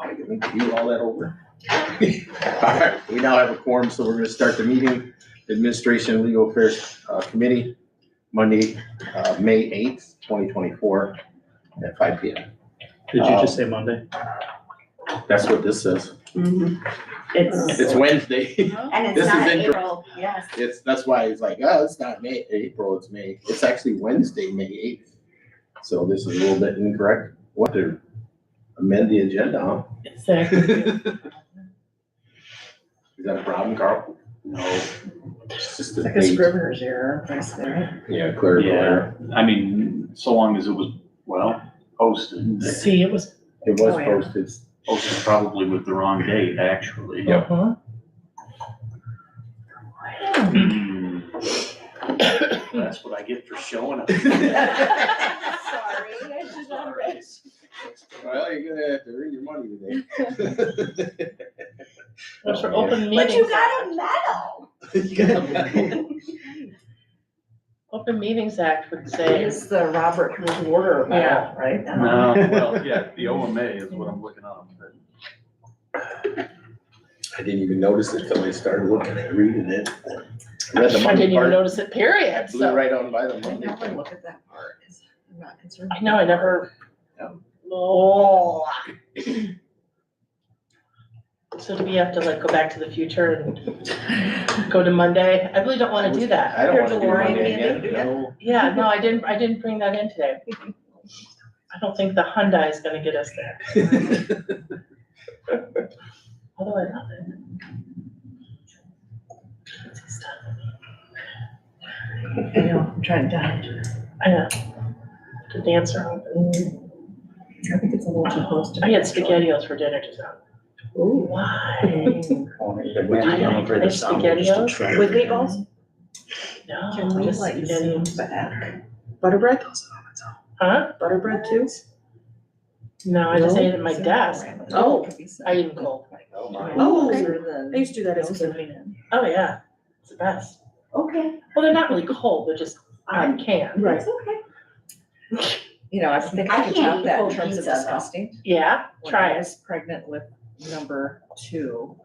You all that over. All right, we now have a quorum, so we're going to start the meeting. Administration and Legal Affairs Committee, Monday, May 8th, 2024 at 5 p.m. Did you just say Monday? That's what this says. Mm-hmm. It's Wednesday. And it's This not is incorrect. April, yes. That's why it's like, oh, it's not April, it's May. It's actually Wednesday, May 8th. So this is a little bit incorrect. What to amend the agenda, huh? Exactly. Is that a problem, Carl? No. It's just a Like a date. scrivener's error, basically, right? Yeah, clerical error. I mean, so long as it was, posted. See, it was. It was Oh, yeah. posted. Posted probably with the wrong date, actually. Yep. That's what I get for showing up. Sorry, I should have read. Well, you're gonna have to earn your money today. Those were open But meetings. you got a medal. You got a medal. Open Meetings Act would say. It's the Robert Rules of Order medal, right? No, well, yeah, the OMA is what I'm looking up. I didn't even notice it till I started looking at reading it. I read the I money didn't even part. notice it, period. Blew So, right on by the I money. never look at that part, 'cause I'm not concerned. I know, I never. Yeah. Oh. So do we have to like go back to the future and go to Monday? I really don't wanna do that. I don't want to do DeLorean, Monday maybe? again. No. Yeah, no, I didn't bring that in today. I don't think the Hyundai is gonna get us there. Although I love it. I know, I'm trying to dodge. I know. To dance around. I think it's a little too close to. I had SpaghettiOs for dinner just now. Ooh. Why? I'm afraid the sound will just SpaghettiOs with meatballs? No, Can we just let you SpaghettiOs. zoom back? Butterbread? Huh? Butterbread too? No, I just ate it at my desk. Oh. I eat them cold. Oh, my. Oh, okay. I used to do that as a kid. Oh, yeah, it's the best. Okay. Well, they're not really cold, they're just on can. Right. It's okay. You know, I think I I could can't top eat that in cold terms of pizza, though. disgusting. Yeah, When try I it. was pregnant with number 2,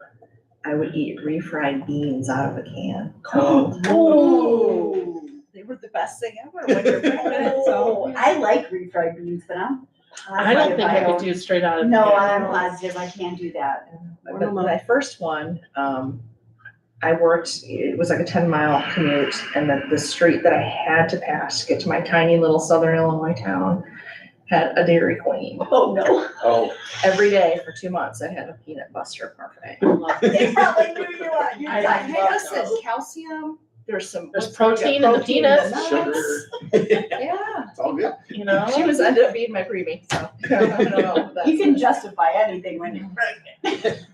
I would eat refried beans out of a can, cold. Oh. They were the best thing ever when you're pregnant, so. I like refried beans, but I'm I don't think I could don't- do it straight out of the No, can. I'm positive I can't do that. But my first one, I worked, it was like a 10-mile commute, and then the street that I had to pass to get to my tiny little southern Illinois town had a Dairy Queen. Oh, no. Oh, Every day for 2 months, I had a peanut butter parfait. They probably knew you were, you're I like, love hey, those. listen, Calcium, there's There's protein in the peanuts. sugar. Yeah, It's all good. You know? she ended up being my preemie, so I don't know. if that's- you can justify anything when you're pregnant.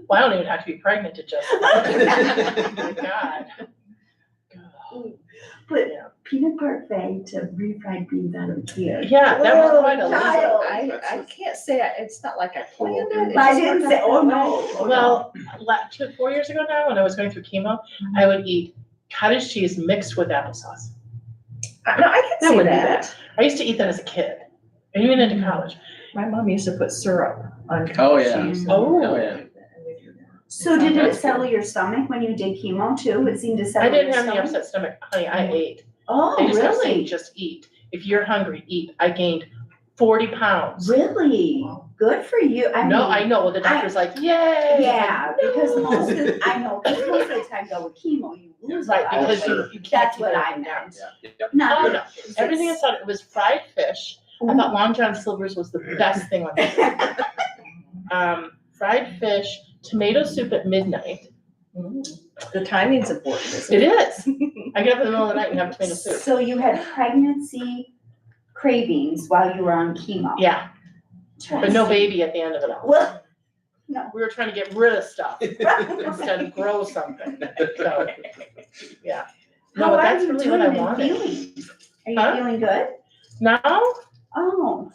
Well, I don't even have to be pregnant to justify it. Oh my God. But peanut parfait to refried beans out of a can. Yeah, that was quite a Whoa, list. child. I can't say, it's not like I planned it. it I just didn't worked say, out oh, that no. way. Oh, no. Well, 4 years ago now, when I was going through chemo, I would eat cottage cheese mixed with applesauce. No, I can see wouldn't do that. I used to eat that as a kid, and even into college. My mom used to put syrup on Oh, cottage yeah. cheese. Oh. yeah. So did it That's settle your stomach when you did chemo too? It seemed to I settle didn't your have any stomach? upset stomach, honey, I ate. Oh, They just kept saying, really? just eat. If you're hungry, eat. I gained 40 pounds. Really? Good for you. I No, mean, I know, well, the doctor's like, yay. Yeah, because No. most of, I know, because most of the time though with chemo, you lose a Right, lot. because sure. you can't That's keep what it I up and down. meant. Yeah. Not Oh, that no. it's- Everything I thought, it was fried fish. I thought Long John Silver's was the best thing on earth. Fried fish, tomato soup at midnight. The timing's important, isn't It it? is. I get up in the middle of the night and have tomato soup. So you had pregnancy cravings while you were on chemo? Yeah, but no baby at the end of it all. Well, no. We were trying to get rid of stuff instead of grow something. So, yeah. How No, are that's you really doing what I and wanted. feeling? Are you Huh? feeling good? Now, Oh,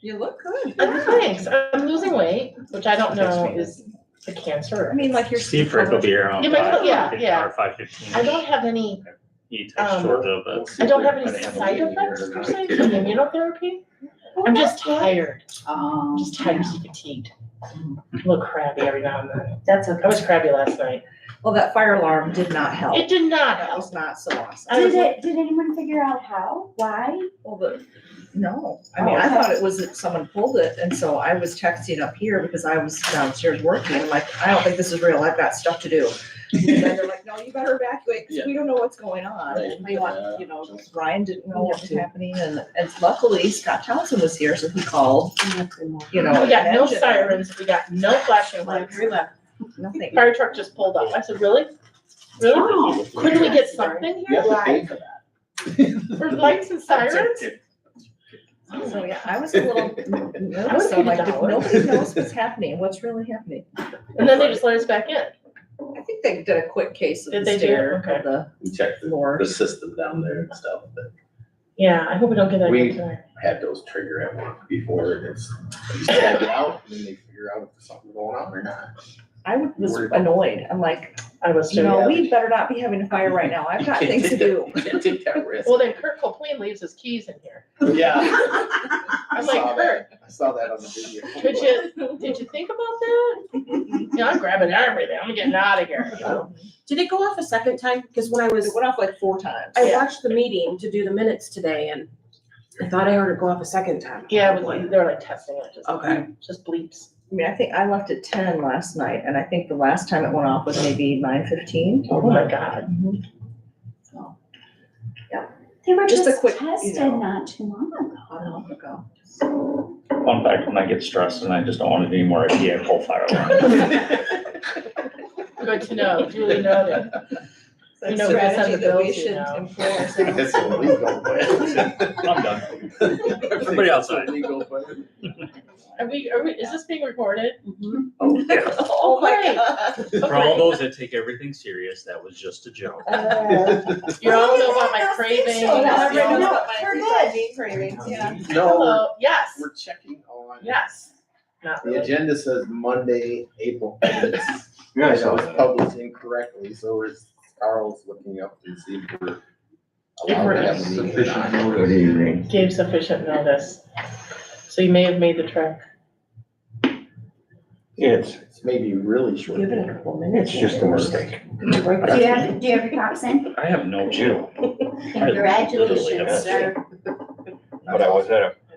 You look good. thanks. I'm losing weight, which I don't know is a cancer. I mean, like your. Steve Frick will be here around Yeah, but- yeah. or 5:15. I don't have any, He texts Georgia, but I don't have any I think side I'm effects here per tonight. se from the immunotherapy. I'm just tired. Oh, I'm just tired and fatigued. A little crabby every now and then. that's okay. I was crabby last night. Well, that fire alarm did not help. It did not That help. was not so awesome. Did anyone figure out how? Why? Well, no, I mean, I thought it was that someone pulled it, and so I was texting up here because I was downstairs working, and like, I don't think this is real, I've got stuff to do. And then they're like, no, you better evacuate, because we don't know what's going on, and we want, you know, Ryan didn't know what was happening, and luckily Scott Townsend was here, so he called, you know. We got no engine. sirens, we got no flashing lights. Nothing. Fire truck just pulled up. I said, really? Really? Oh. Couldn't we get something You here? have to pay for that. For lights and sirens? So, yeah, I was a little nervous, so I'm like, if nobody knows what's happening, what's really happening? And then they just let us back in. I think they did a quick case of Did the they do? stair, Okay. of the We checked floor. the system down there and stuff, but Yeah, I hope we don't get that We- again tonight. had those trigger at work before, and it's, you just tag it out, and then they figure out if there's something going on or not. I was annoyed, I'm like, I was you too. know, we better not be having a fire right now, I've got things to do. You can't take that risk. Well, then Kurt Copeland leaves his keys in here. Yeah. I'm like, Kurt, I saw that on the video. did you think about that? Yeah, I'm grabbing everything. I'm getting out of here. You know? Did it go off a second time? Because when I was, It went off like 4 times. I watched the meeting to do the minutes today and I thought I heard it go off a second time. Yeah, it was, they were like testing it. Okay. Just bleeps. I mean, I think I left at 10 last night, and I think the last time it went off was maybe 9:15. Oh my God. So, They were Just a just quick, you tested know. not too long ago. a month ago. Fun fact, when I get stressed and I just don't want it anymore, I see a full fire alarm. Good to know. Duly noted. That's You know, a we send strategy the that we bills, you should know. employ ourselves. It's illegal, but. I'm done. Everybody outside. Illegal, but. Are we, is this being recorded? Oh, yeah. Oh my Okay. God. For all those that take everything serious, that was just a joke. You all know about my cravings. So, yeah, You all everybody knows know- about my we're fried meat cravings, yeah. No, Hello, yes, we're checking on. yes. Not The really. agenda says Monday, April 8th. Yeah, that was published incorrectly, so it's Carl's looking up to see if we're allowed to have a meeting or not. Good evening. Gave sufficient notice. So you may have made the trek. It's maybe really short. Give it a couple minutes. It's just a mistake. Do you have your tops in? I have no chill. Congratulations, sir. But I was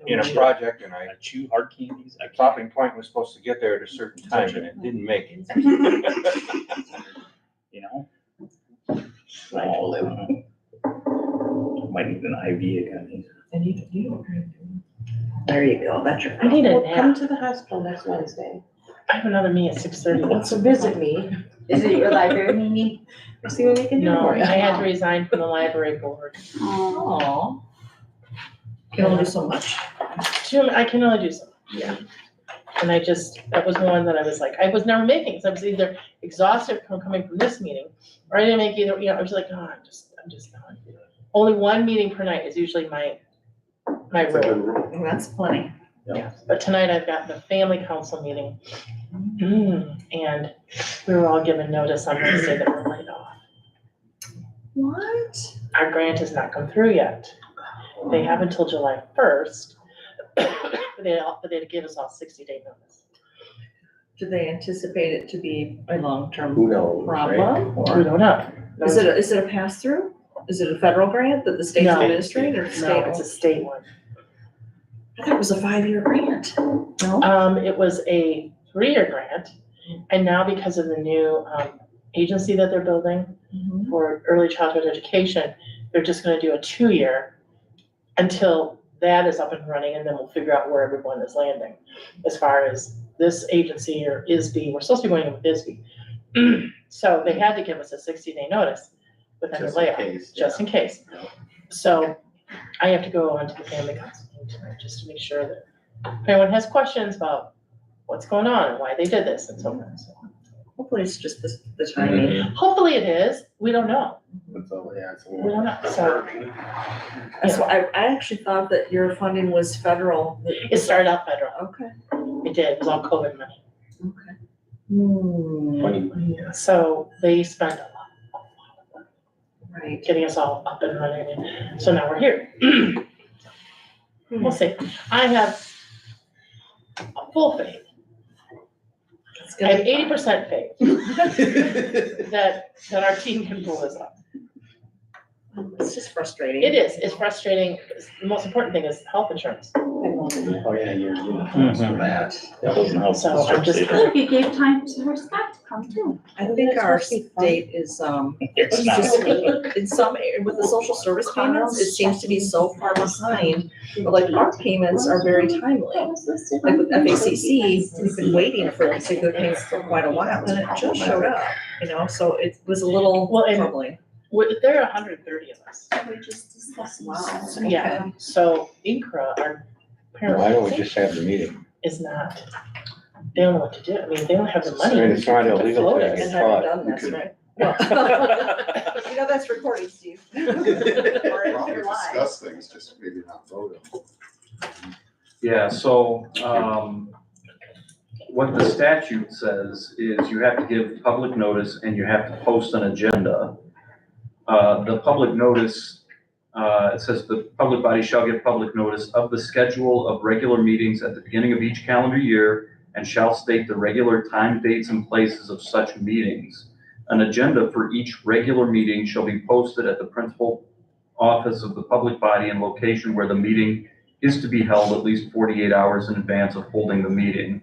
in a project and I chew hard candies. I the topping point was supposed to get there at a certain time and it didn't make it. You know? Might need an IV again. There you go, that's your. I need a Well, come nap. to the hospital next Wednesday. I have another meeting at 6:30. So visit me. Is it your library meeting? See what we can do No, for I you. had to resign from the library board. Oh, Aw. Can only do so much. I can only do so, yeah. And that was one that I was like, I was never making, because I was either exhausted from coming from this meeting, or I didn't make either, you know, I was like, oh, I'm just not. Only one meeting per night is usually my It's a good rule. rule. And that's plenty. Yeah, but tonight I've got the family council meeting. And we were all given notice on Wednesday that we're laid off. What? Our grant has not come through yet. They have until July 1st, but they had to give us all 60-day notice. Do they anticipate it to be a long-term Who knows, right? problem? We Or don't know. is it a pass-through? Is it a federal grant that the state's No. administering or No, state? it's a state one. I thought it was a 5-year grant. No? It was a 3-year grant, and now because of the new agency that they're building Mhm. for early childhood education, they're just gonna do a 2-year until that is up and running, and then we'll figure out where everyone is landing. As far as this agency or ISB, we're supposed to be going in with ISB. So they had to give us a 60-day notice with any Just in layoff, case, just in case. So I have to go on to the family council meeting tonight, just to make sure that if anyone has questions about what's going on and why they did this and so on and so on. Hopefully it's just the timing. Hopefully it is, we don't know, It's a- yeah, it's a we don't know, so That's why I actually thought that your funding was federal. it started out federal, Okay. it did, it was all COVID money. Okay. Hmm, Funny. So they spent a lot right. getting us all up and running, and so now we're here. We'll see. I have full faith. It's I have gonna be 80% faith that our team can pull this off. fun. It's just frustrating. It is, it's frustrating. The most important thing is health insurance. Oh, yeah, you're doing Mhm. that. That doesn't help. So I'm just- either. Look, you gave time to Scott to come too. I think our state is, It's it's not. just, in some, with the social service payments, it seems to be so far behind. But like our payments are very timely. Like with FACC, we've been waiting for a particular payment for quite a while and it just showed up, so it was a little Well, and- troubling. There are 130 of us. We just discussed. Wow. Yeah, so INCRA, our parent Why don't we just have the meeting? is not, they don't know what to do. I mean, they don't have the I money. mean, it's not to illegal float to us. And get haven't caught. done We this, could- right? Well, that's recorded, Steve. Or if Probably you're live. discuss things, just maybe not vote on them. Yeah, so, what the statute says is you have to give public notice and you have to post an agenda. The public notice, it says the public body shall give public notice of the schedule of regular meetings at the beginning of each calendar year and shall state the regular time, dates, and places of such meetings. An agenda for each regular meeting shall be posted at the principal office of the public body and location where the meeting is to be held at least 48 hours in advance of holding the meeting.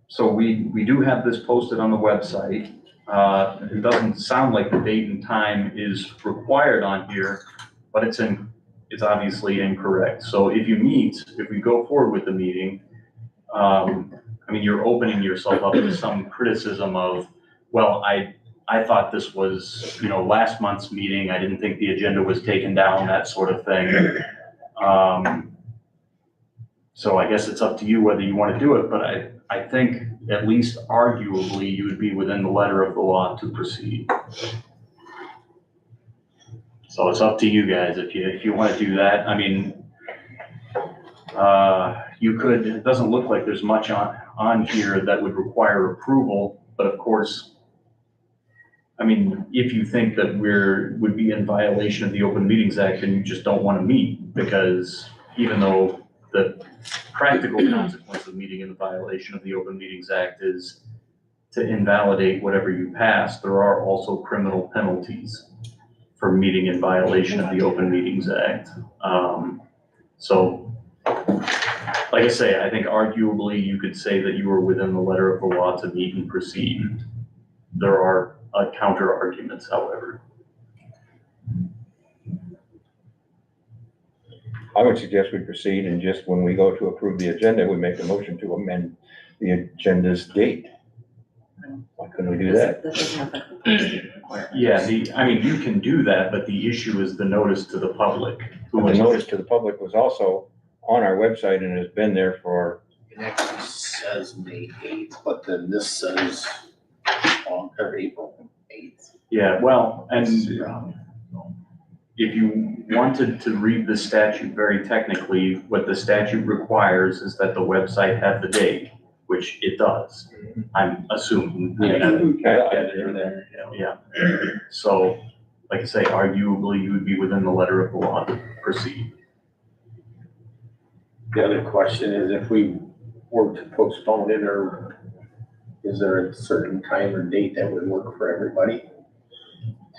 So we do have this posted on the website. It doesn't sound like the date and time is required on here, but it's obviously incorrect. So if we go forward with the meeting, I mean, you're opening yourself up to some criticism of, well, I thought this was, last month's meeting. I didn't think the agenda was taken down, that sort of thing. So I guess it's up to you whether you want to do it, but I think at least arguably you would be within the letter of the law to proceed. So it's up to you guys if you want to do that. I mean, you could, it doesn't look like there's much on here that would require approval, but of course, I mean, if you think that would be in violation of the Open Meetings Act, then you just don't want to meet, because even though the practical consequence of meeting in violation of the Open Meetings Act is to invalidate whatever you pass, there are also criminal penalties for meeting in violation of the Open Meetings Act. So, like I say, I think arguably you could say that you were within the letter of the law to meet and proceed. There are counter arguments, however. I would suggest we proceed and just when we go to approve the agenda, we make a motion to amend the agenda's date. Why couldn't we do that? Yeah, I mean, you can do that, but the issue is the notice to the public. But the notice to the public was also on our website and has been there for, It actually says May 8th, but then this says April 8th. Yeah, well, and if you wanted to read the statute very technically, what the statute requires is that the website have the date, which it does. I'm assuming. Yeah. So, like I say, arguably you would be within the letter of the law to proceed. The other question is if we were to postpone it, or is there a certain time or date that would work for everybody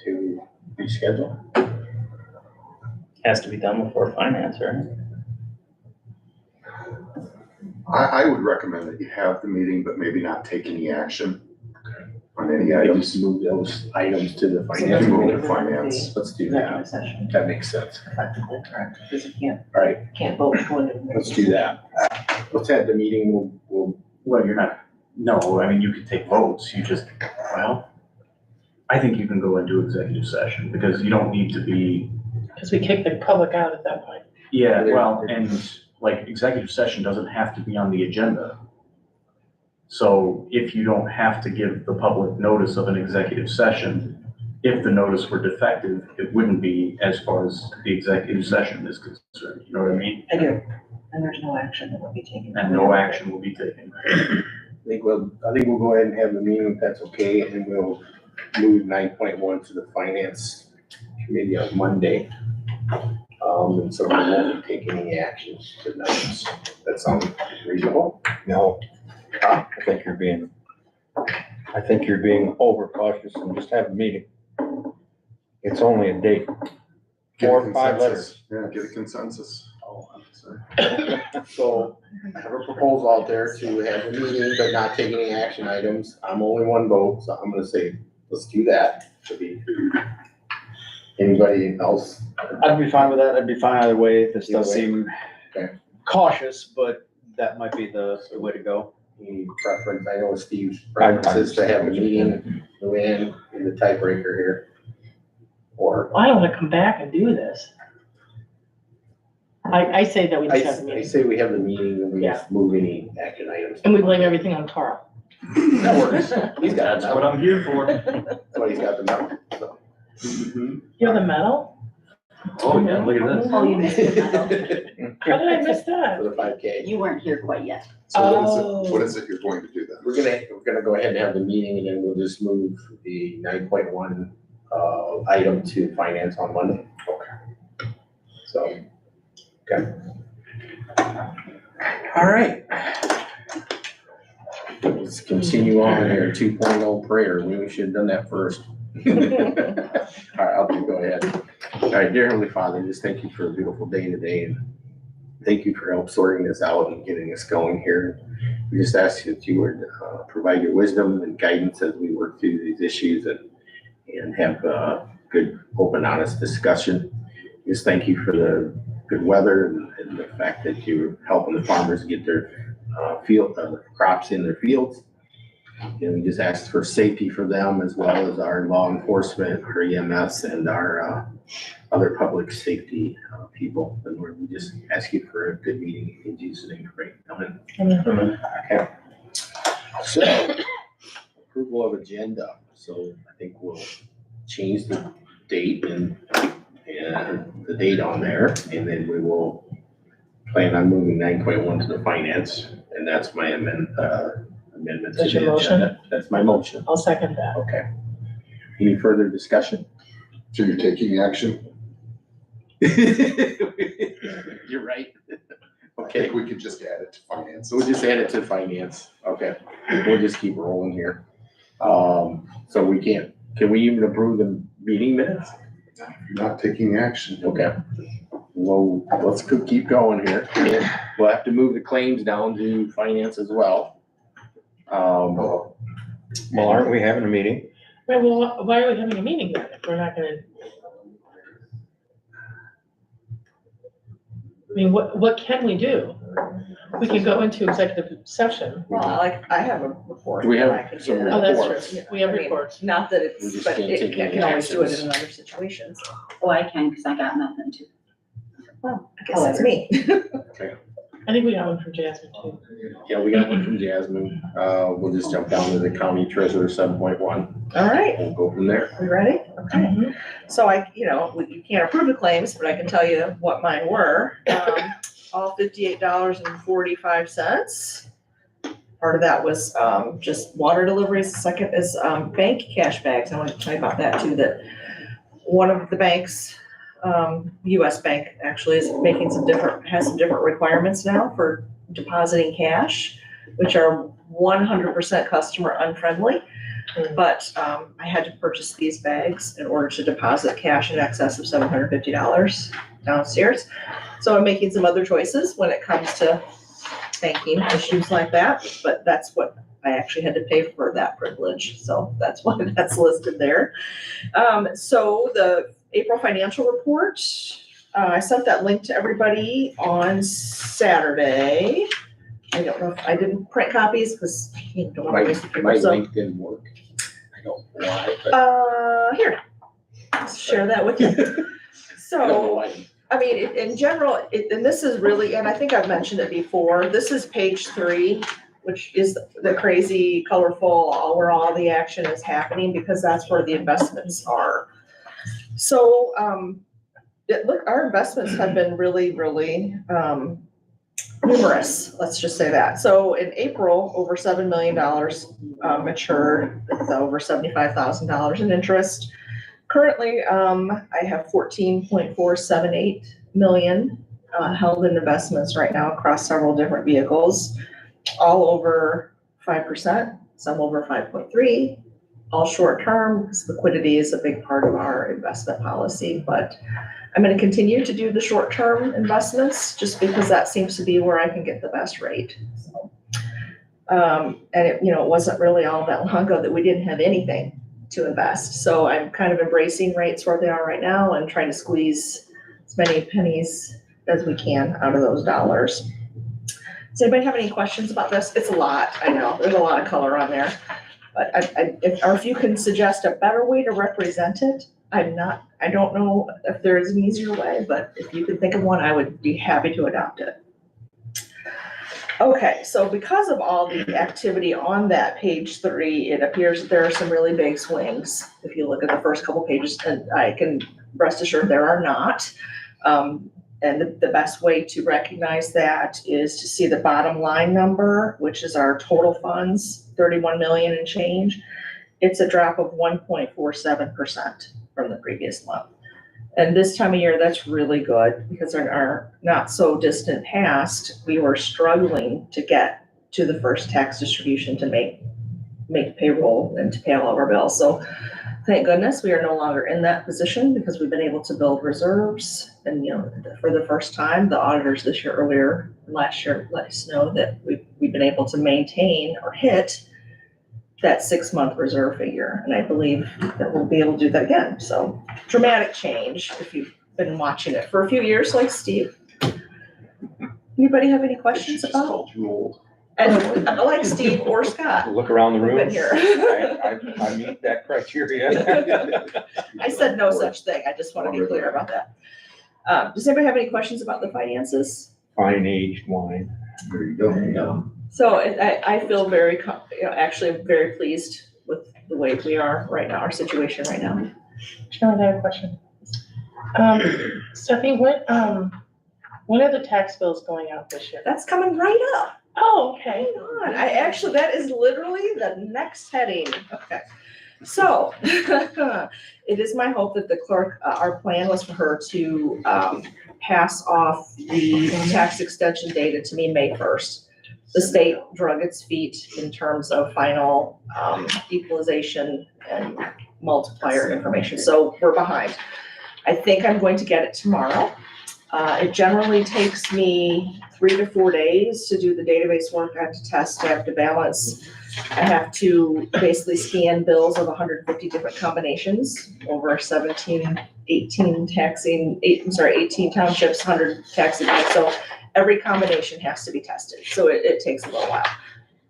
to reschedule? Has to be done before finance, right? I would recommend that you have the meeting, but maybe not take any action on any I items. just move those items to the You finance can move committee. to finance. Let's do that. Session, That makes sense. effectively correct, because you All right, can't vote for it. let's do that. Let's have the meeting, Well, no, I mean, you could take votes, I think you can go into executive session because you don't need to be. Because we kick the public out at that point. Yeah, well, and like executive session doesn't have to be on the agenda. So if you don't have to give the public notice of an executive session, if the notice were defective, it wouldn't be as far as the executive session is concerned, you know what I mean? I do, and there's no action that will be taken. And no action will be taken. I think we'll go ahead and have the meeting if that's okay, and we'll move 9.1 to the finance committee on Monday. And so we won't be taking any actions tonight. That sounds reasonable? No, I think you're being overcautious and just have a meeting. It's only a date. Get a 4 or 5 consensus. letters. Yeah, get a consensus. Oh, I'm sorry. So I have a proposal out there to have a meeting, but not take any action items. I'm only one vote, so I'm gonna say, let's do that. Should be. Anybody else? I'd be fine with that. I'd be fine either way. This does Either way. seem Okay. cautious, but that might be the way to go. Any preference? I know Steve's preference is to have a meeting, win in the tiebreaker here. Or I don't wanna come back and do this. I say that we I, just have a I meeting, say we have the meeting and we just move any action items. and we blame everything on Carl. That works. He's got That's what I'm here for. That's why he's got the medal. So. You have the medal? Oh, yeah, look at this. Oh, you missed it. How did I miss For that? the 5K. You weren't here quite yet. So Oh. what is it you're going to do then? We're gonna go ahead and have the meeting and then we'll just move the 9.1 item to finance on Monday. Okay. So, okay. All right. Let's continue on here, 2.0 prayer. We should have done that first. All right, I'll go ahead. All right, dear Heavenly Father, just thank you for a beautiful day today and thank you for help sorting this out and getting us going here. We just ask you that you would provide your wisdom and guidance as we work through these issues and have a good, open, honest discussion. Just thank you for the good weather and the fact that you're helping the farmers get their crops in their fields. And we just ask for safety for them as well as our law enforcement, our EMS, and our other public safety people. And we just ask you for a good meeting in Jesus' name. Pray. Amen. Okay. So, approval of agenda. So I think we'll change the date and the date on there, and then we will plan on moving 9.1 to the finance, and that's my amendment to That's your the motion? agenda. That's my motion. I'll second that. Okay. Any further discussion? So you're taking action? You're right. I Okay, think we could just add it to finance. so we'll just add it to finance. Okay, we'll just keep rolling here. So we can we even approve the meeting minutes? You're not taking action. Okay. Well, let's keep going here. And we'll have to move the claims down to finance as well. Oh, Well, aren't we having a meeting? Right, well, why are we having a meeting then if we're not gonna? I mean, what can we do? We can go into executive session. Well, I have a report. Do we have that I can some do. Oh, that's reports? true. We have I mean, reports. Not that We it's, just but can't I take any can always do it actions. in other situations. Oh, I can, because I got nothing to. Well, I guess that's me. I think we got one from Jasmine too. Yeah, we got one from Jasmine. We'll just jump down to the county treasurer 7.1. All right, We'll go from there. we ready? Okay. Mhm. So you can't approve the claims, but I can tell you what mine were. All $58.45. Part of that was, just water deliveries. The second is, bank cash bags. I wanted to tell you about that too, that one of the banks, US Bank actually has some different requirements now for depositing cash, which are 100% customer unfriendly. But I had to purchase these bags in order to deposit cash in excess of $750 downstairs. So I'm making some other choices when it comes to banking issues like that, but that's what I actually had to pay for that privilege. So that's why that's listed there. So the April financial report, I sent that link to everybody on Saturday. I don't know if I didn't print copies because you don't want to waste the My paper, so. link didn't work. I don't know why, but Here, let's share that with you. I don't know So, why. I mean, in general, and this is really, and I think I've mentioned it before, this is page 3, which is the crazy, colorful, where all the action is happening, because that's where the investments are. So, look, our investments have been really, really, numerous, let's just say that. So in April, over $7 million matured with over $75,000 in interest. Currently, I have $14.478 million held in investments right now across several different vehicles, all over 5%, some over 5.3, all short-term, because liquidity is a big part of our investment policy. But I'm going to continue to do the short-term investments just because that seems to be where I can get the best rate. So, and it wasn't really all that long ago that we didn't have anything to invest. So I'm kind of embracing rates where they are right now and trying to squeeze as many pennies as we can out of those dollars. Does anybody have any questions about this? It's a lot, I know, there's a lot of color on there. But if you can suggest a better way to represent it, I don't know if there is an easier way, but if you could think of one, I would be happy to adopt it. Okay, so because of all the activity on that page 3, it appears that there are some really big swings. If you look at the first couple pages, and I can rest assured there are not. And the best way to recognize that is to see the bottom line number, which is our total funds, 31 million and change. It's a drop of 1.47% from the previous month. And this time of year, that's really good because in our not so distant past, we were struggling to get to the first tax distribution to make payroll and to pay all of our bills. So thank goodness we are no longer in that position because we've been able to build reserves. And for the first time, the auditors this year, earlier last year, let us know that we've been able to maintain or hit that 6-month reserve figure. And I believe that we'll be able to do that again. So dramatic change if you've been watching it for a few years like Steve. Anybody have any questions about? And like Steve or Scott. Look around the room. Been here. I meet that criteria. I said no such thing. I just want to be clear about that. Does anybody have any questions about the finances? Fine aged wine. There you go. No. So I feel very, actually very pleased with the way we are right now, our situation right now. Sharon, I have a question. Stephanie, when are the tax bills going out this year? That's coming right up. Oh, okay. Hang on. That is literally the next heading. Okay. So it is my hope that the clerk, our plan was for her to pass off the tax extension data to me May 1st. The state drug its feet in terms of final equalization and multiplier information. So we're behind. I think I'm going to get it tomorrow. It generally takes me 3 to 4 days to do the database work. I have to test, I have to balance. I have to basically scan bills of 150 different combinations over 18 townships, 100 taxing. So every combination has to be tested. So it takes a little while.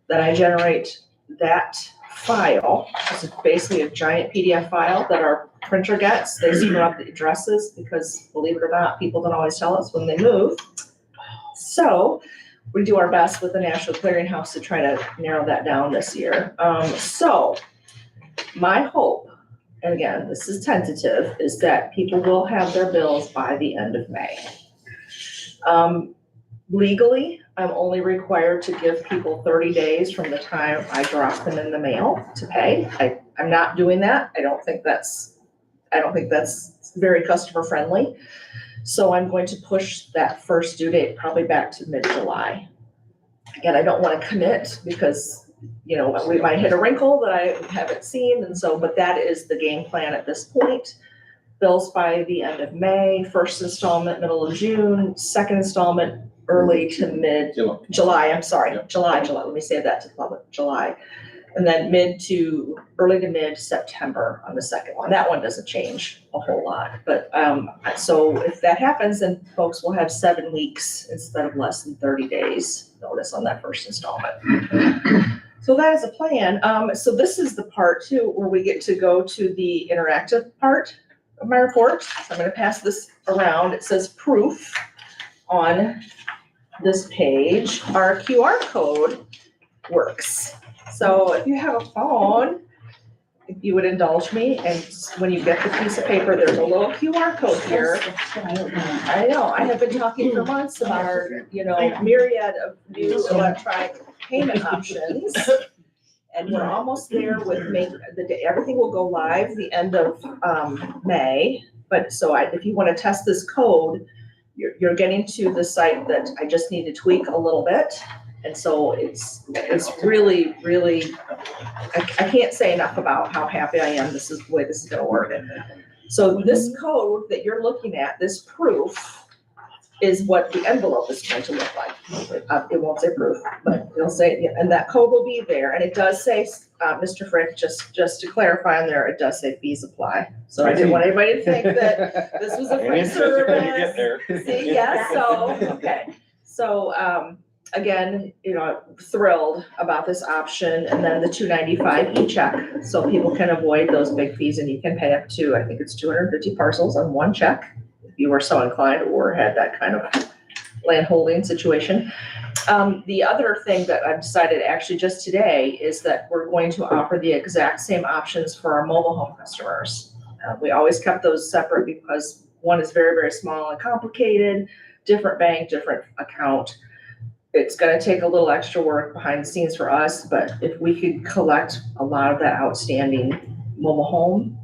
Then I generate that file. It's basically a giant PDF file that our printer gets. They screw up the addresses because, believe it or not, people don't always tell us when they move. So we do our best with the National Clearinghouse to try to narrow that down this year. So my hope, and again, this is tentative, is that people will have their bills by the end of May. Legally, I'm only required to give people 30 days from the time I drop them in the mail to pay. I'm not doing that. I don't think that's very customer friendly. So I'm going to push that first due date probably back to mid-July. Again, I don't want to commit because, we might hit a wrinkle that I haven't seen. And so, but that is the game plan at this point. Bills by the end of May, first installment, middle of June, second installment, early to mid-July, I'm sorry, July, let me say that to the public, July. And then early to mid-September on the second one. That one doesn't change a whole lot. But so if that happens, then folks will have 7 weeks instead of less than 30 days notice on that first installment. So that is a plan. So this is the part too, where we get to go to the interactive part of my report. So I'm going to pass this around. It says proof on this page. Our QR code works. So if you have a phone, if you would indulge me, and when you get the piece of paper, there's a little QR code here. I know, I have been talking for months about our, myriad of new electronic payment options. And we're almost there with everything will go live the end of May. But so if you want to test this code, you're getting to the site that I just need to tweak a little bit. And so it's really, really, I can't say enough about how happy I am. This is the way this is gonna work. So this code that you're looking at, this proof, is what the envelope is going to look like. It won't say proof, but it'll say, and that code will be there. And it does say, Mr. Frick, just to clarify on there, it does say fees apply. So I didn't want anybody to think that this was a And free it's just when you get service. there. See, yes, so, okay. So, again, thrilled about this option, and then the $295 e-check. So people can avoid those big fees, and you can pay up to, I think it's 250 parcels on one check, if you were so inclined or had that kind of land holding situation. The other thing that I've decided actually just today is that we're going to offer the exact same options for our mobile home customers. We always kept those separate because one is very, very small and complicated, different bank, different account. It's gonna take a little extra work behind the scenes for us, but if we could collect a lot of that outstanding mobile home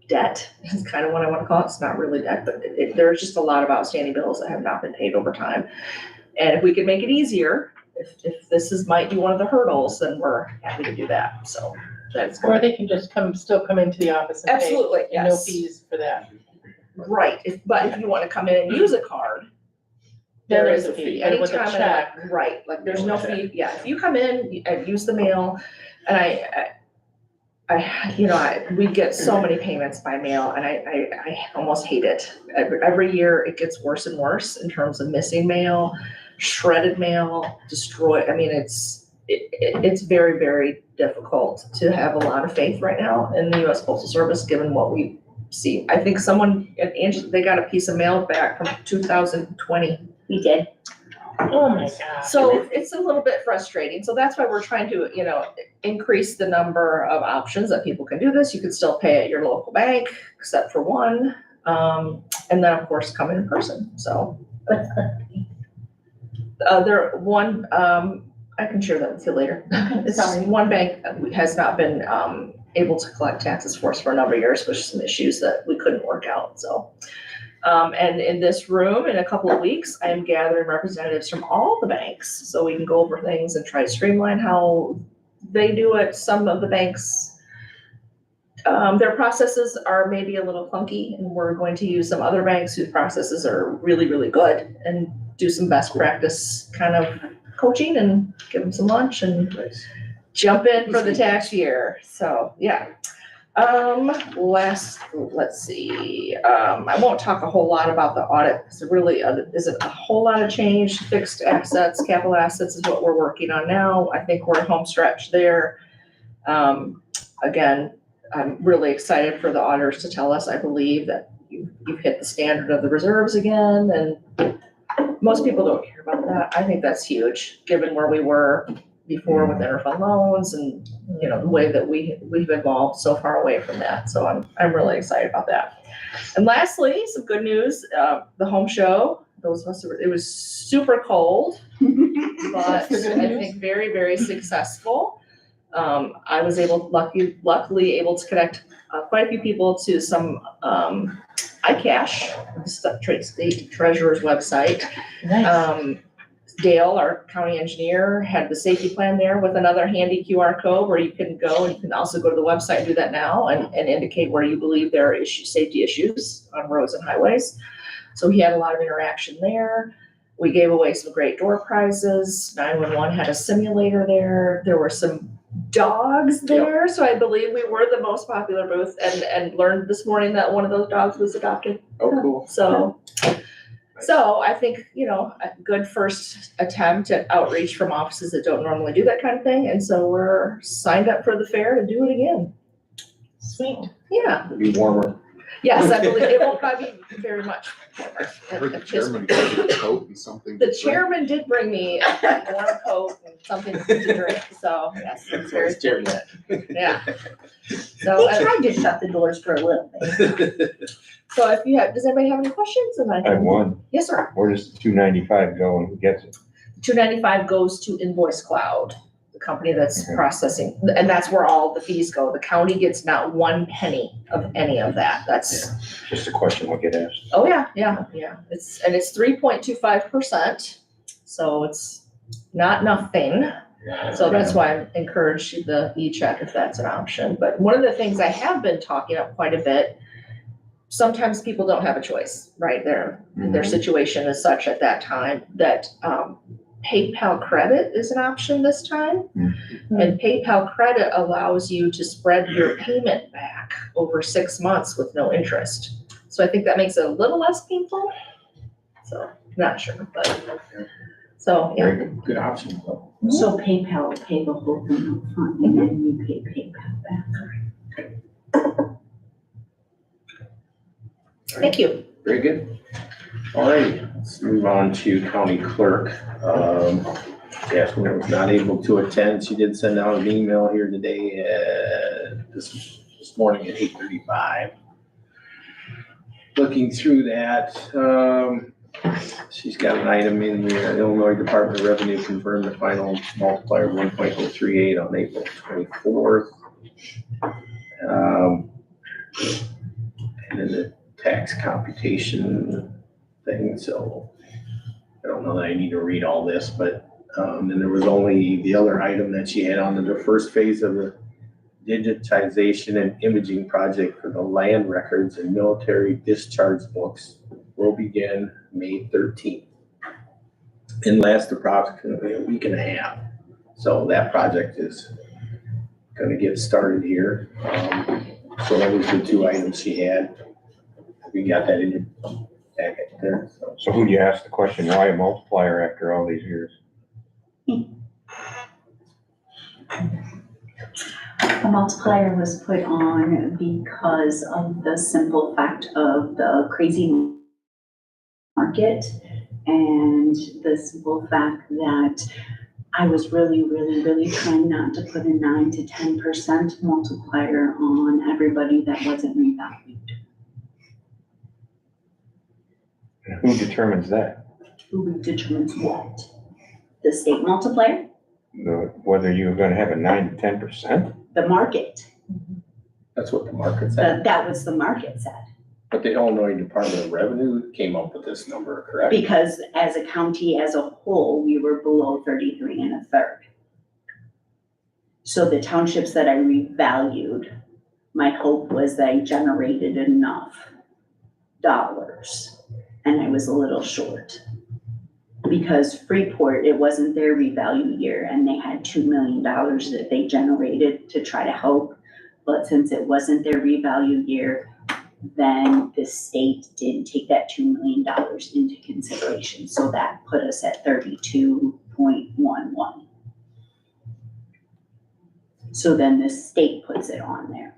debt, is kind of what I wanna call it. It's not really debt, but there's just a lot of outstanding bills that have not been paid over time. And if we could make it easier, if this might be one of the hurdles, then we're happy to do that, so that's. Or they can just still come into the office and pay. Absolutely, And no yes. fees for that. Right, but if you wanna come in and use a card, Then there there's is a a fee, fee. but with a Anytime, check. right, like there's no fee, yeah, if you come in and use the mail, and we get so many payments by mail, and I almost hate it. Every year it gets worse and worse in terms of missing mail, shredded mail, destroyed. I mean, it's very, very difficult to have a lot of faith right now in the US Postal Service, given what we see. I think they got a piece of mail back from 2020. We did. Oh my gosh. So it's a little bit frustrating. So that's why we're trying to, increase the number of options that people can do this. You can still pay at your local bank, except for one. And then of course, come in person. So I can share that with you later. It's just one bank has not been, able to collect taxes for us for a number of years, which is some issues that we couldn't work out. So, and in this room, in a couple of weeks, I am gathering representatives from all the banks, so we can go over things and try to streamline how they do it. Some of the banks, their processes are maybe a little clunky, and we're going to use some other banks whose processes are really, really good and do some best practice kind of coaching and give them some lunch and jump in for the tax year. So, yeah. Let's see, I won't talk a whole lot about the audit, because it really isn't a whole lot of change. Fixed assets, capital assets is what we're working on now. I think we're at home stretch there. Again, I'm really excited for the auditors to tell us, I believe, that you've hit the standard of the reserves again, and most people don't care about that. I think that's huge, given where we were before with interfund loans and, the way that we've evolved so far away from that. So I'm really excited about that. And lastly, some good news, the home show, it was super cold, but I think very, very successful. I was luckily able to connect quite a few people to some iCash, the state treasurer's website. Nice. Dale, our county engineer, had the safety plan there with another handy QR code where you can go, and you can also go to the website and do that now and indicate where you believe there are safety issues on roads and highways. So he had a lot of interaction there. We gave away some great door prizes. 911 had a simulator there. There were some dogs there. So I believe we were the most popular booth, and learned this morning that one of those dogs was adopted. Oh, cool. So I think, a good first attempt at outreach from offices that don't normally do that kind of thing. And so we're signed up for the fair to do it again. Sweet. Yeah, It'll be warmer. yes, I believe it will probably be very much. I heard the chairman got a coat and something. The chairman did bring me a warm coat and something to drink, so yes, it's very fortunate. Yeah. So, They tried to shut the doors for a little bit. so does anybody have any questions? And I have one. Yes, sir. Where does the $295 go and who gets it? $295 goes to Invoice Cloud. The company that's processing, and that's where all the fees go. The county gets not 1 penny of any of that. That's, Just a question will get asked. oh yeah, it's 3.25%, so it's not nothing. So that's why I encourage the e-check if that's an option. But one of the things I have been talking up quite a bit, sometimes people don't have a choice, right? Their situation is such at that time that PayPal credit is an option this time. And PayPal credit allows you to spread your payment back over 6 months with no interest. So I think that makes it a little less painful. So, not sure, but, so, yeah. Very good. Good option. So PayPal will pay the whole thing up front, and then you pay PayPal back. Thank you. Very good. All right, let's move on to county clerk. Jasmine was not able to attend. She did send out an email here today, this morning at 8:35. Looking through that, she's got an item in here. Illinois Department of Revenue confirmed the final multiplier of 1.038 on April 24th. And then the tax computation thing, so I don't know that I need to read all this, but then there was only the other item that she had on the first phase of the digitization and imaging project for the land records and military discharge books will begin May 13th and last approximately a week and a half. So that project is gonna get started here. So those are the two items she had. We got that in your packet there, so. So who do you ask the question, why a multiplier after all these years? A multiplier was put on because of the simple fact of the crazy market and the simple fact that I was really trying not to put a 9 to 10% multiplier on everybody that wasn't revalued. And who determines that? Who determines what? The state multiplier? Whether you're gonna have a 9 to 10%? The market. That's what the market said. That was the market said. But the Illinois Department of Revenue came up with this number, correct? Because as a county as a whole, we were below 33 1/3. So the townships that I revalued, my hope was that I generated enough dollars, and I was a little short. Because Freeport, it wasn't their revalue year, and they had $2 million that they generated to try to help. But since it wasn't their revalue year, then the state didn't take that $2 million into consideration. So that put us at 32.11. So then the state puts it on there.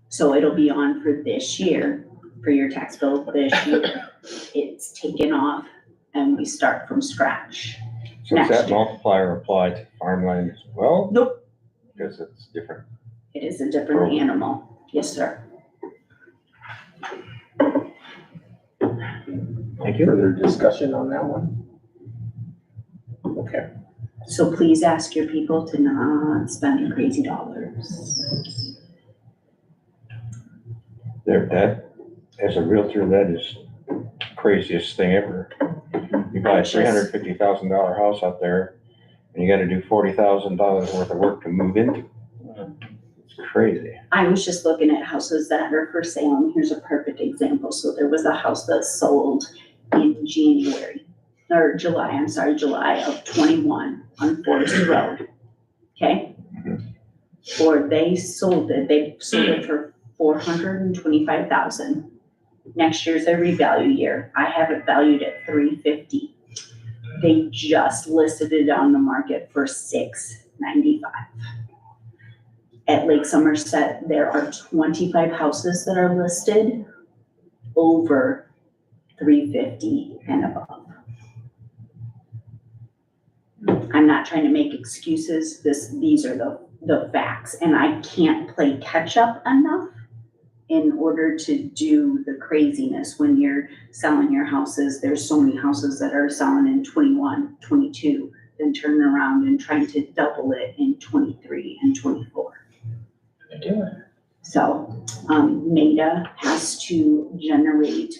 So it'll be on for this year, for your tax bill this year. It's taken off and we start from scratch. So does Next that year. multiplier apply to farmland as well? Nope, Because it's different. it is a different animal. Yes, sir. Thank you. Further discussion on that one? Okay. So please ask your people to not spend crazy dollars. That, as a realtor, that is craziest thing ever. You buy a $350,000 house out there and you gotta do $40,000 worth of work to move into. It's crazy. I was just looking at houses that are for sale, and here's a perfect example. So there was a house that sold in July of 21 on Forest Road. Okay? Or they sold it for $425,000. Next year's their revalue year. I have it valued at $350,000. They just listed it on the market for $695,000. At Lake Somerset, there are 25 houses that are listed over $350,000 and above. I'm not trying to make excuses. These are the facts, and I can't play catch up enough in order to do the craziness when you're selling your houses. There's so many houses that are selling in 21, 22, than turning around and trying to double it in 23 and 24. They're doing it. So, Maida has to generate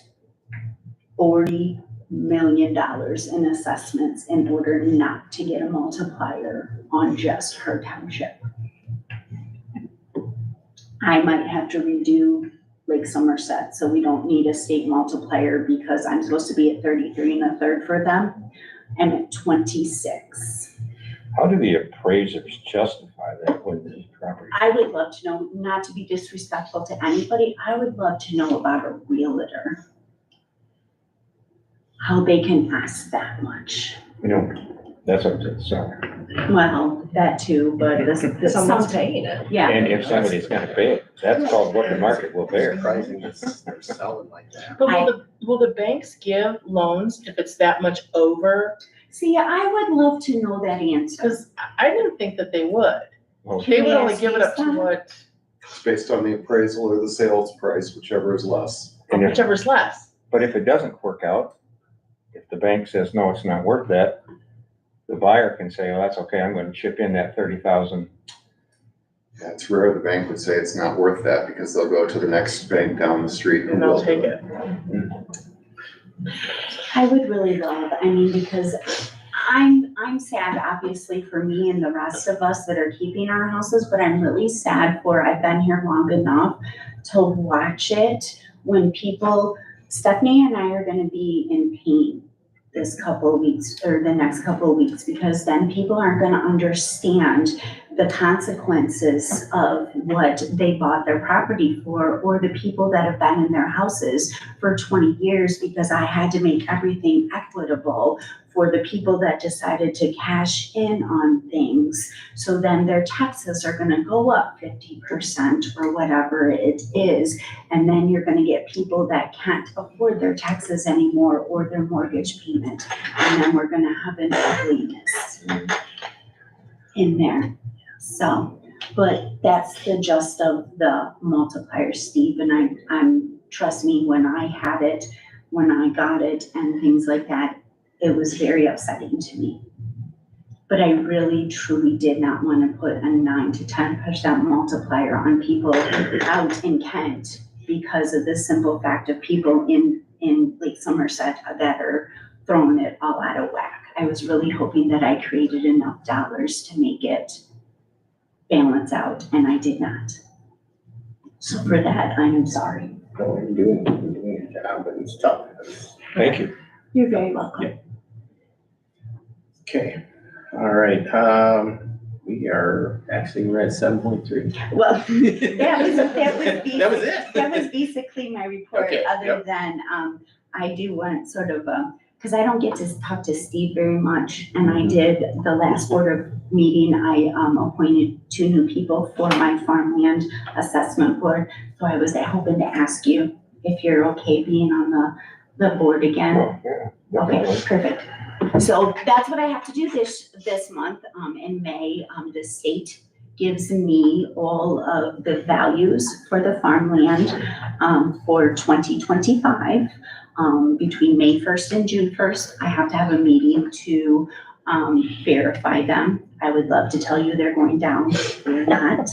$40 million in assessments in order not to get a multiplier on just her township. I might have to redo Lake Somerset, so we don't need a state multiplier because I'm supposed to be at 33 1/3 for them and at 26. How do the appraisers justify that when these properties? I would love to know, not to be disrespectful to anybody, I would love to know about a realtor. How they can ask that much. You know, that's up to the seller. Well, that too, but this. Someone's paying it. Yeah, And if somebody's gonna pay it, that's called what the market will bear. Surprising that they're selling like that. But will the banks give loans if it's that much over? see, I would love to know that answer. Because I didn't think that they would. Well, They would only Yes, give it up to yes, what, It's based on the appraisal or the sales price, whichever is less. and if, whichever's less. but if it doesn't work out, if the bank says, no, it's not worth that, the buyer can say, well, that's okay, I'm gonna chip in that 30,000. Yeah, it's rare the bank would say it's not worth that because they'll go to the next bank down the street And they'll will take do it. I would really love, I mean, because I'm sad, obviously, for me and the rest of us that are keeping our houses, but I'm really sad for, I've been here long enough to watch it when people, Stephanie and I are gonna be in pain this couple of weeks, or the next couple of weeks, because then people aren't gonna understand the consequences of what they bought their property for, or the people that have been in their houses for 20 years, because I had to make everything equitable for the people that decided to cash in on things. So then their taxes are gonna go up 50% or whatever it is. And then you're gonna get people that can't afford their taxes anymore or their mortgage payment. And then we're gonna have an ugliness in there. So, but that's the gist of the multiplier, Steve, and I'm, trust me, when I had it, when I got it and things like that, it was very upsetting to me. But I really, truly did not want to put a 9 to 10% multiplier on people out in Kent because of the simple fact of people in Lake Somerset that are throwing it all out of whack. I was really hoping that I created enough dollars to make it balance out, and I did not. So for that, I'm sorry. No, you're doing your job, but it's tough. Thank you. You're very welcome. Okay, all right, we are, actually, we're at 7.3. Well, that was it? that was basically my report, Okay, other than, I do want sort of, because I don't get to talk to Steve very much, and I did, the last board of meeting, I appointed 2 new people for my farmland assessment board, so I was hoping to ask you if you're okay being on the board again. Well, yeah, Okay, definitely. perfect. So that's what I have to do this month, in May. The state gives me all of the values for the farmland, for 2025. Between May 1st and June 1st, I have to have a meeting to, verify them. I would love to tell you they're going down, they're not.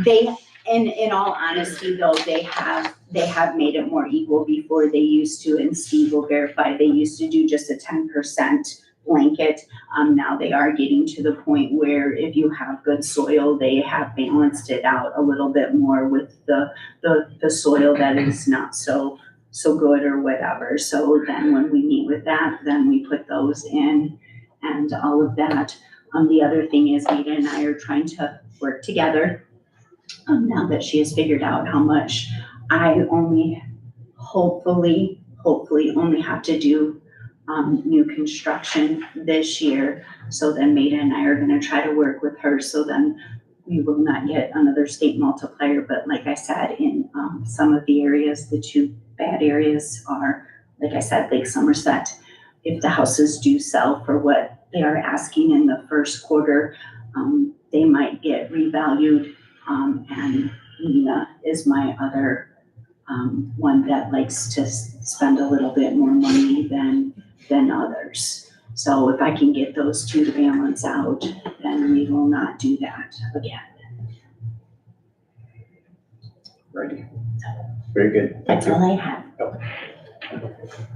They, in all honesty though, they have made it more equal. Before they used to, and Steve will verify, they used to do just a 10% blanket. Now they are getting to the point where if you have good soil, they have balanced it out a little bit more with the soil that is not so good or whatever. So then when we meet with that, then we put those in and all of that. The other thing is Nita and I are trying to work together. Now that she has figured out how much I only hopefully only have to do new construction this year. So then Maida and I are gonna try to work with her, so then we will not get another state multiplier. But like I said, in some of the areas, the 2 bad areas are, like I said, Lake Somerset. If the houses do sell for what they are asking in the first quarter, they might get revalued. And Nina is my other one that likes to spend a little bit more money than others. So if I can get those two to balance out, then we will not do that again. Ready. Very good. That's all I have.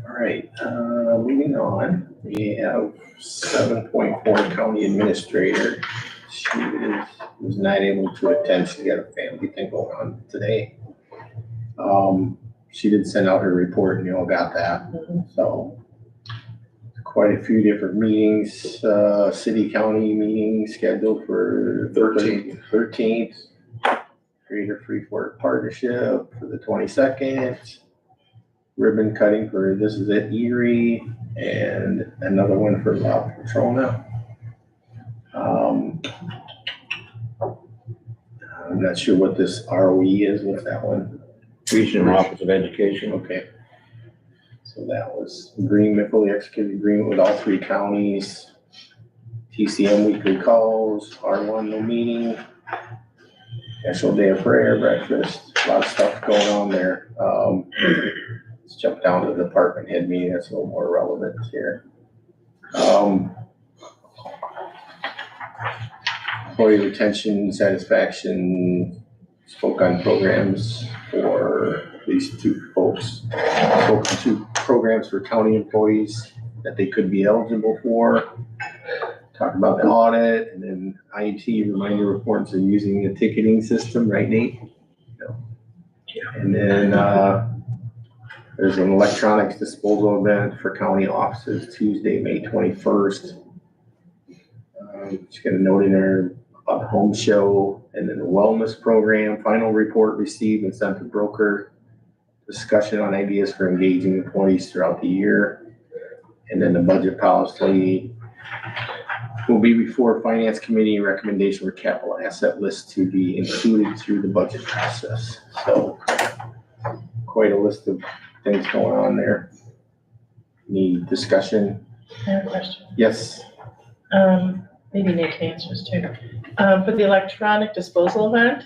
All right, moving on, we have 7.4 county administrator. She was not able to attend, she got a family thing going on today. She did send out her report and you all got that, so. Quite a few different meetings, city, county meetings scheduled for 13th. Greater Freeport Partnership for the 22nd. Ribbon cutting for This Is It Erie, and another one for La Patrona. I'm not sure what this ROE is, what's that one? Regional Office of Education. Okay. So that was agreement, fully executed agreement with all 3 counties. TCM weekly calls, R1 no meeting. National Day of Prayer, breakfast, a lot of stuff going on there. Let's jump down to the department head meeting, that's a little more relevant here. Employee retention, satisfaction, spoke on programs for these 2 folks. Spoke on 2 programs for county employees that they could be eligible for. Talk about the audit, and then IT reminder reports and using the ticketing system, right, Nate? And then, there's an electronics disposal event for county offices Tuesday, May 21st. Just got a note in there about the home show, and then the wellness program, final report received and sent to broker. Discussion on ideas for engaging employees throughout the year. And then the budget policy will be before finance committee, recommendation for capital asset list to be included through the budget process. So quite a list of things going on there. Need discussion? I have a question. Yes. Maybe Nick can answer this too. For the electronic disposal event,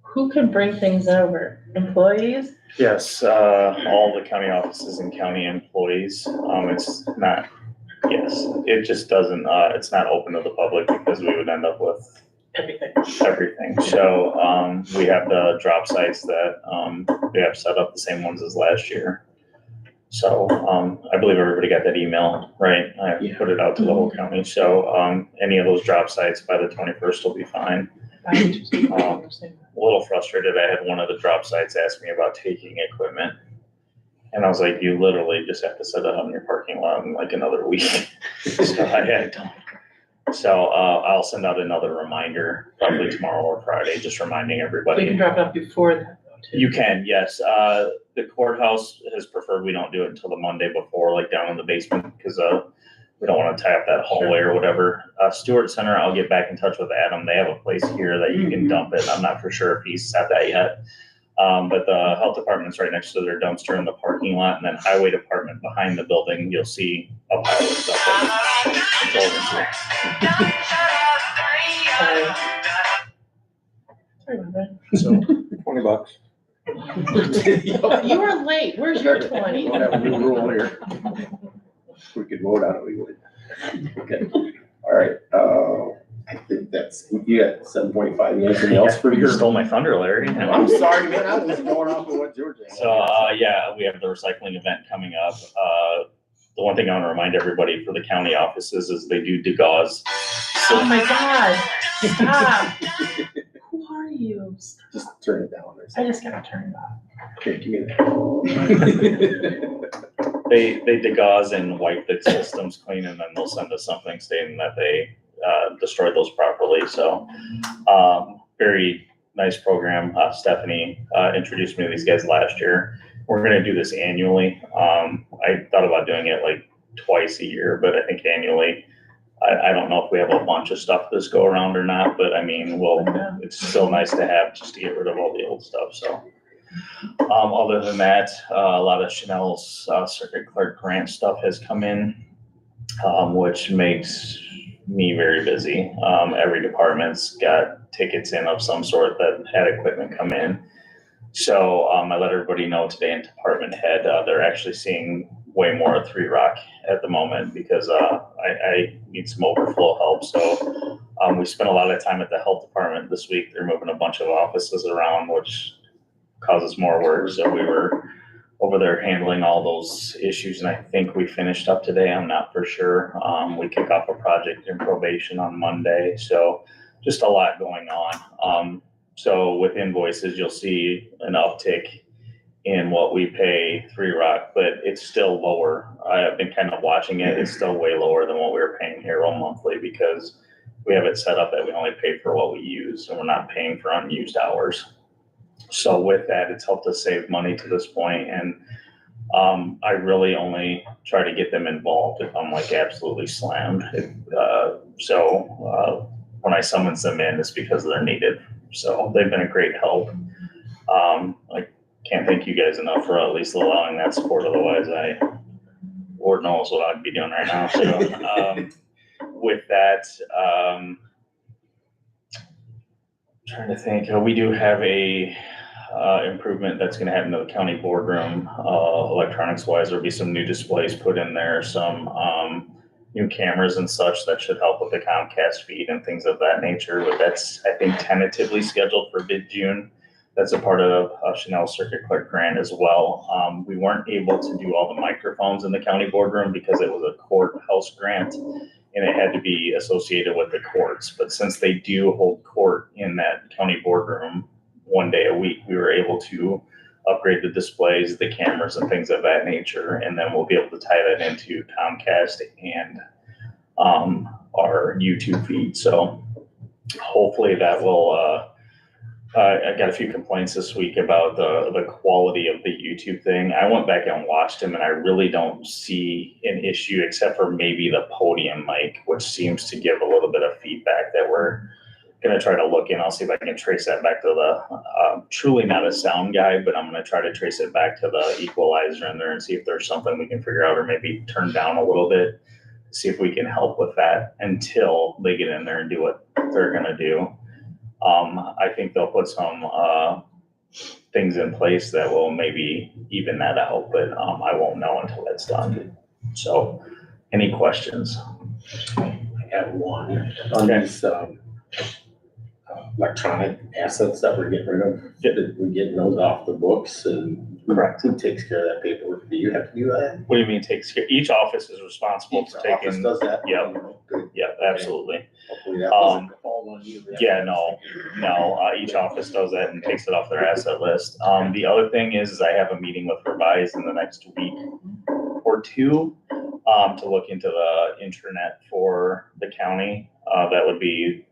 who can bring things over? Employees? Yes, all the county offices and county employees. It's not, yes, it just doesn't, it's not open to the public because we would end up with everything. So, we have the drop sites that, we have set up the same ones as last year. So, I believe everybody got that email, right? I put it out to the whole county. So, any of those drop sites by the 21st will be fine. A little frustrated. I had one of the drop sites ask me about taking equipment. And I was like, you literally just have to set it on your parking lot in like another week. So I had to. So I'll send out another reminder probably tomorrow or Friday, just reminding everybody. So you can drop it off before that though too. You can, yes. The courthouse has preferred we don't do it until the Monday before, like down in the basement, because we don't want to tie up that hallway or whatever. Stewart Center, I'll get back in touch with Adam. They have a place here that you can dump it. I'm not for sure if he's set that yet. But the health department's right next to their dumpster in the parking lot, and then highway department behind the building, you'll see a pile of stuff that's Sorry about that. so $20. You were late. Where's your 20? We'll have a new rule here. If we could vote on it, we would. Okay, all right, I think that's, you got 7.5, anything else for You your? stole my thunder, Larry. I'm sorry, man, I was going off of what George had. So, yeah, we have the recycling event coming up. The one thing I want to remind everybody for the county offices is they do degauss. Oh my God. Stop. Who are you? Just turn it down. I just gotta turn it off. Here, give me that. They degauss and wipe the systems clean, and then they'll send us something stating that they destroyed those properly. So, very nice program. Stephanie introduced me to these guys last year. We're gonna do this annually. I thought about doing it like twice a year, but I think annually. I don't know if we have a bunch of stuff this go around or not, but I mean, it's still nice to have just to get rid of all the old stuff. So, other than that, a lot of Chanel's circuit clerk grant stuff has come in, which makes me very busy. Every department's got tickets in of some sort that had equipment come in. So I let everybody know today in department head, they're actually seeing way more at 3 Rock at the moment because I need some overflow help. So we spent a lot of time at the health department this week. They're moving a bunch of offices around, which causes more work. So we were over there handling all those issues, and I think we finished up today. I'm not for sure. We kick off a project in probation on Monday, so just a lot going on. So with invoices, you'll see an uptick in what we pay 3 Rock, but it's still lower. I have been kind of watching it. It's still way lower than what we were paying Hero monthly because we have it set up that we only pay for what we use, and we're not paying for unused hours. So with that, it's helped us save money to this point, and I really only try to get them involved if I'm like absolutely slammed. When I summons them in, it's because they're needed. So they've been a great help. I can't thank you guys enough for at least allowing that support. Otherwise, Lord knows what I'd be doing right now. So with that, trying to think, we do have a improvement that's going to happen to the county boardroom, electronics wise. There'll be some new displays put in there, some new cameras and such that should help with the Comcast feed and things of that nature. But that's, I think, tentatively scheduled for mid-June. That's a part of Chanel Circuit Clerk grant as well. We weren't able to do all the microphones in the county boardroom because it was a courthouse grant and it had to be associated with the courts. But since they do hold court in that county boardroom 1 day a week, we were able to upgrade the displays, the cameras and things of that nature. And then we'll be able to tie that into Comcast and our YouTube feed. So hopefully that will, I got a few complaints this week about the quality of the YouTube thing. I went back and watched them and I really don't see an issue except for maybe the podium mic, which seems to give a little bit of feedback that we're going to try to look in. I'll see if I can trace that back to the, truly not a sound guy, but I'm going to try to trace it back to the equalizer in there and see if there's something we can figure out or maybe turn down a little bit, see if we can help with that until they get in there and do what they're going to do. I think they'll put some things in place that will maybe even that out, but I won't know until that's done. So any questions? I have one on these electronic assets that we're getting rid of. We're getting those off the books, and Correct. who takes care of that paperwork? Do you have to do that? What do you mean takes care? Each office is responsible Each to take office in. does that? Yep. Good. Yeah, absolutely. Hopefully that doesn't fall on you. Yeah, no, each office does that and takes it off their asset list. The other thing is I have a meeting with Revise in the next week or two to look into the intranet for the county. That would be,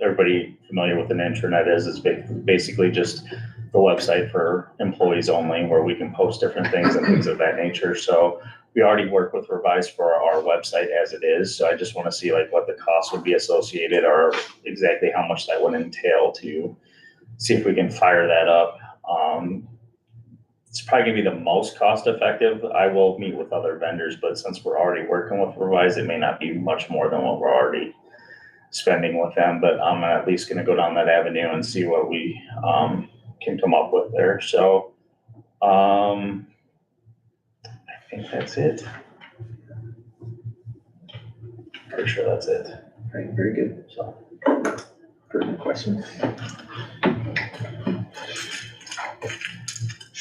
everybody familiar with an intranet is, it's basically just the website for employees only where we can post different things and things of that nature. So we already work with Revise for our website as it is. So I just want to see like what the cost would be associated or exactly how much that would entail to see if we can fire that up. It's probably gonna be the most cost effective. I will meet with other vendors, but since we're already working with Revise, it may not be much more than what we're already spending with them, but I'm at least gonna go down that avenue and see what we can come up with there. So I think that's it. Pretty sure that's it. Right, very good. So Further questions?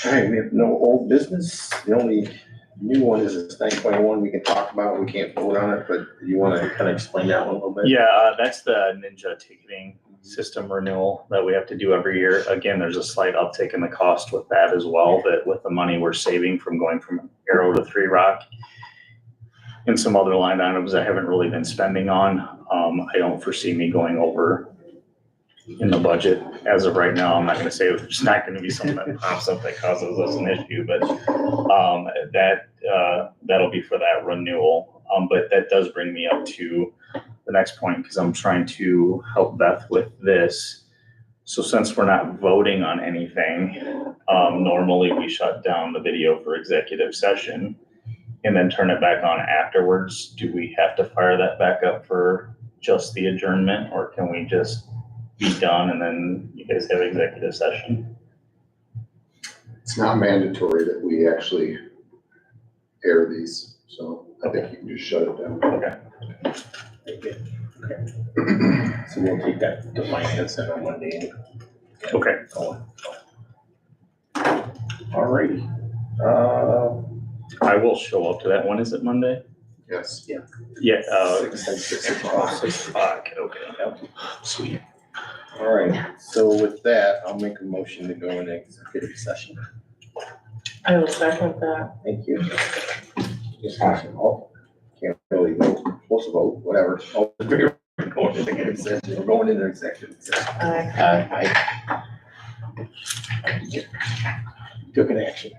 All right, we have no old business. The only new one is this 9.1 we can talk about. We can't vote on it, but do you want to kind of explain that one a little bit? yeah, that's the Ninja ticketing system renewal that we have to do every year. Again, there's a slight uptick in the cost with that as well, but with the money we're saving from going from Arrow to 3 Rock and some other line items I haven't really been spending on, I don't foresee me going over in the budget as of right now. I'm not gonna say there's not gonna be something that pops up that causes us an issue, but that'll be for that renewal. But that does bring me up to the next point, because I'm trying to help Beth with this. So since we're not voting on anything, normally we shut down the video for executive session and then turn it back on afterwards. Do we have to fire that back up for just the adjournment, or can we just be done and then you guys have executive session? It's not mandatory that we actually air these, so I think you can just shut it down. Okay. So we'll take that to finance and on Monday. Okay. Alrighty. I will show up to that. When is it, Monday? Yes. Yeah, 6 o'clock. 6 o'clock, okay. Sweet. All right, so with that, I'll make a motion to go into executive session. I will second that. Thank you. Discussion. Oh, can't really vote, supposed to vote, whatever. All in favor, we're going into executive session. We're going into executive session. Aye. Aye. Took an action.